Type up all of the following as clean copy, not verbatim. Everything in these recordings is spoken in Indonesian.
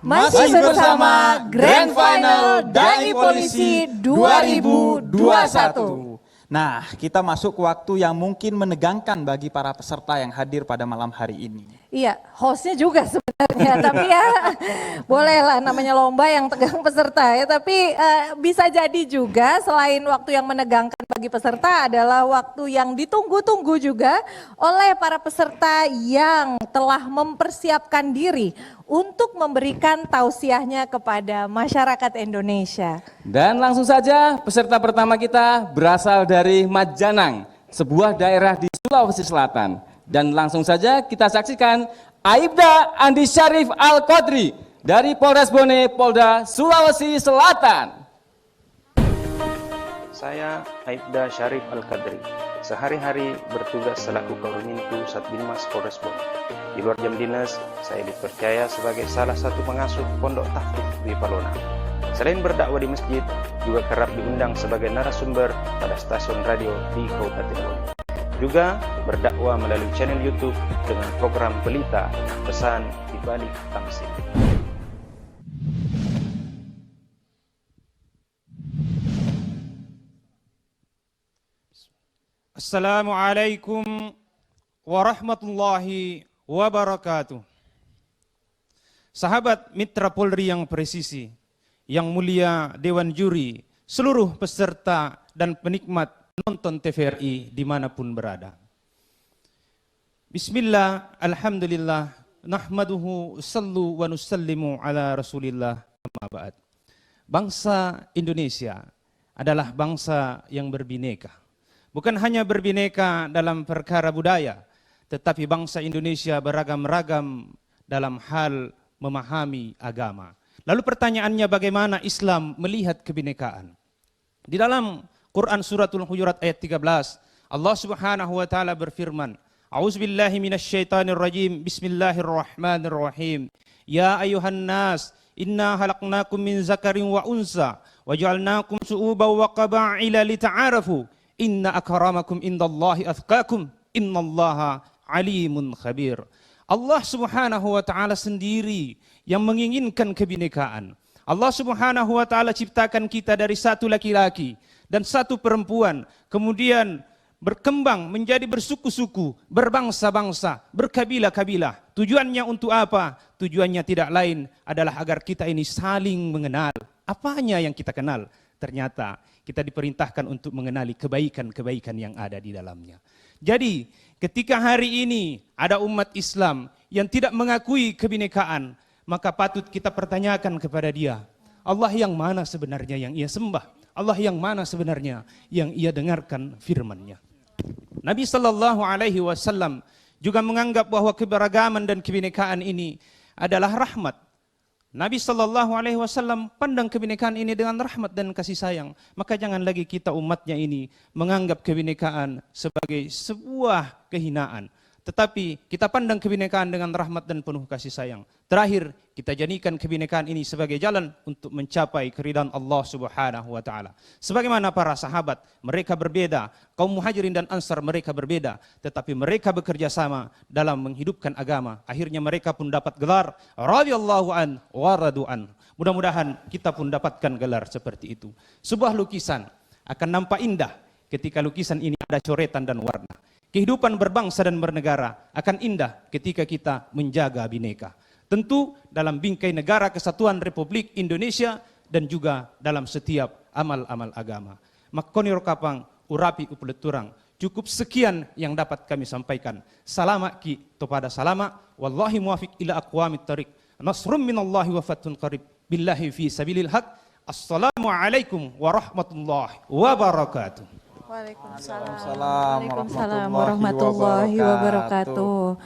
Masih bersama Grand Final Dai Polisi 2021. Nah, kita masuk ke waktu yang mungkin menegangkan bagi para peserta yang hadir pada malam hari ini. Iya, hostnya juga sebenarnya, tapi ya bolehlah namanya lomba yang tegang peserta ya. Tapi bisa jadi juga selain waktu yang menegangkan bagi peserta adalah waktu yang ditunggu-tunggu juga oleh para peserta yang telah mempersiapkan diri untuk memberikan tausiahnya kepada masyarakat Indonesia. Dan langsung saja peserta pertama kita berasal dari Majanang, sebuah daerah di Sulawesi Selatan. Dan langsung saja kita saksikan Aibda Andi Syarif Al-Qadri dari Polres Bone, Polda Sulawesi Selatan. Saya Aibda Syarif Al-Qadri, sehari-hari bertugas selaku Kaurininku Satbinmas Polres Bone. Di luar jam dinas, saya dipercaya sebagai salah satu pengasuh Pondok Tahfiz di Palona. Selain berdakwah di masjid, juga kerap diundang sebagai narasumber pada stasiun radio di Kabupaten Bone. Juga berdakwah melalui channel YouTube dengan program Pelita, Pesan di Balik Tamsil. Assalamualaikum warahmatullahi wabarakatuh. Sahabat Mitra Polri yang presisi, yang mulia Dewan Juri, seluruh peserta dan penikmat nonton TVRI dimanapun berada. Bismillah, alhamdulillah, nahmaduhu sallu wa nusallimu ala rasulillah amma ba'd. Bangsa Indonesia adalah bangsa yang berbineka. Bukan hanya berbineka dalam perkara budaya, tetapi bangsa Indonesia beragam-ragam dalam hal memahami agama. Lalu pertanyaannya, bagaimana Islam melihat kebinekaan? Di dalam Quran suratul Hujurat ayat 13, Allah Subhanahu wa taala berfirman, A'udzubillahi minasyaitonir rajim. Bismillahirrahmanirrahim. Ya ayuhan nas, inna khalaqnakum min zakarin wa unsa wa ja'alnakum syu'uban wa qaba'ila lita'arafu. Inna akramakum indallahi athqakum. Innallaha alimun khabir. Allah Subhanahu wa taala sendiri yang menginginkan kebinekaan. Allah Subhanahu wa taala ciptakan kita dari satu laki-laki dan satu perempuan, kemudian berkembang menjadi bersuku-suku, berbangsa-bangsa, berkabilah-kabilah. Tujuannya untuk apa? Tujuannya tidak lain adalah agar kita ini saling mengenal. Apanya yang kita kenal? Ternyata kita diperintahkan untuk mengenali kebaikan-kebaikan yang ada di dalamnya. Jadi ketika hari ini ada umat Islam yang tidak mengakui kebinekaan, maka patut kita pertanyakan kepada dia, Allah yang mana sebenarnya yang ia sembah? Allah yang mana sebenarnya yang ia dengarkan firman-Nya? Nabi sallallahu alaihi wasallam juga menganggap bahwa keberagaman dan kebinekaan ini adalah rahmat. Nabi sallallahu alaihi wasallam pandang kebinekaan ini dengan rahmat dan kasih sayang. Maka jangan lagi kita umatnya ini menganggap kebinekaan sebagai sebuah kehinaan. Tetapi kita pandang kebinekaan dengan rahmat dan penuh kasih sayang. Terakhir, kita jadikan kebinekaan ini sebagai jalan untuk mencapai keridhaan Allah Subhanahu wa taala. Sebagaimana para sahabat, mereka berbeda, kaum Muhajirin dan Ansar mereka berbeda, tetapi mereka bekerja sama dalam menghidupkan agama. Akhirnya mereka pun dapat gelar radhiyallahu an wa radu an. Mudah-mudahan kita pun dapatkan gelar seperti itu. Sebuah lukisan akan nampak indah ketika lukisan ini ada coretan dan warna. Kehidupan berbangsa dan bernegara akan indah ketika kita menjaga bineka. Tentu dalam bingkai negara kesatuan Republik Indonesia dan juga dalam setiap amal-amal agama. Makonir kapang urapi upleturang. Cukup sekian yang dapat kami sampaikan. Salamat ki topada salama. Wallahi muwafiq ila aqwamit tariq. Nasrum minallahi wa fathun qarib. Billahi fi sabilil haq. Assalamualaikum warahmatullahi wabarakatuh. Waalaikumsalam warahmatullahi wabarakatuh.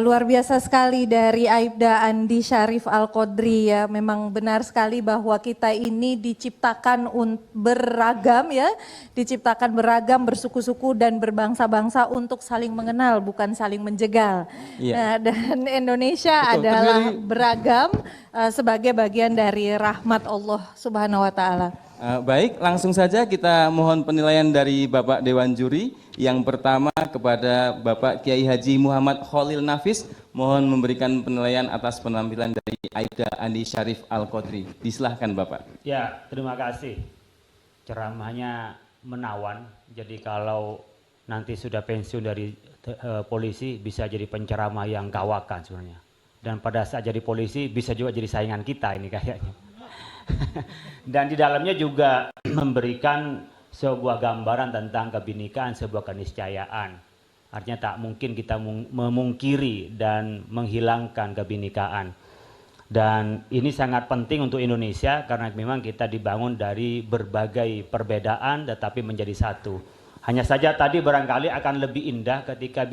Luar biasa sekali dari Aibda Andi Syarif Al-Qadri ya. Memang benar sekali bahwa kita ini diciptakan beragam ya. Diciptakan beragam, bersuku-suku dan berbangsa-bangsa untuk saling mengenal, bukan saling menjegal. Nah, dan Indonesia adalah beragam sebagai bagian dari rahmat Allah Subhanahu wa taala. Baik, langsung saja kita mohon penilaian dari Bapak Dewan Juri. Yang pertama kepada Bapak Kiai Haji Muhammad Khalil Nafis, mohon memberikan penilaian atas penampilan dari Aibda Andi Syarif Al-Qadri. Disilahkan Bapak. Ya, terima kasih. Ceramahnya menawan, jadi kalau nanti sudah pensiun dari polisi bisa jadi penceramah yang kawakan sebenarnya. Dan pada saat jadi polisi bisa juga jadi saingan kita ini kayaknya. Dan di dalamnya juga memberikan sebuah gambaran tentang kebinekaan, sebuah keniscayaan. Artinya tak mungkin kita memungkiri dan menghilangkan kebinekaan. Dan ini sangat penting untuk Indonesia karena memang kita dibangun dari berbagai perbedaan tetapi menjadi satu. Hanya saja tadi barangkali akan lebih indah ketika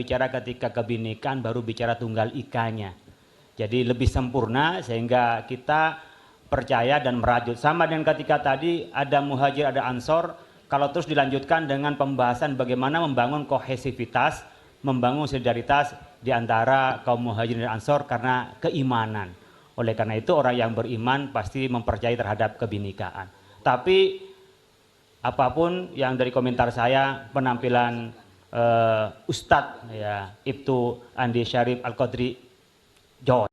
kebinekaan baru bicara tunggal ikanya. Jadi lebih sempurna sehingga kita percaya dan merajut. Sama dengan ketika tadi ada muhajir, ada ansor, kalau terus dilanjutkan dengan pembahasan bagaimana membangun kohesivitas, membangun solidaritas di antara kaum muhajir dan ansor karena keimanan. Oleh karena itu orang yang beriman pasti mempercayai terhadap kebinekaan. Tapi apapun yang dari komentar saya, penampilan Ustadz ya, Ibtu Andi Syarif Al-Qadri, joy.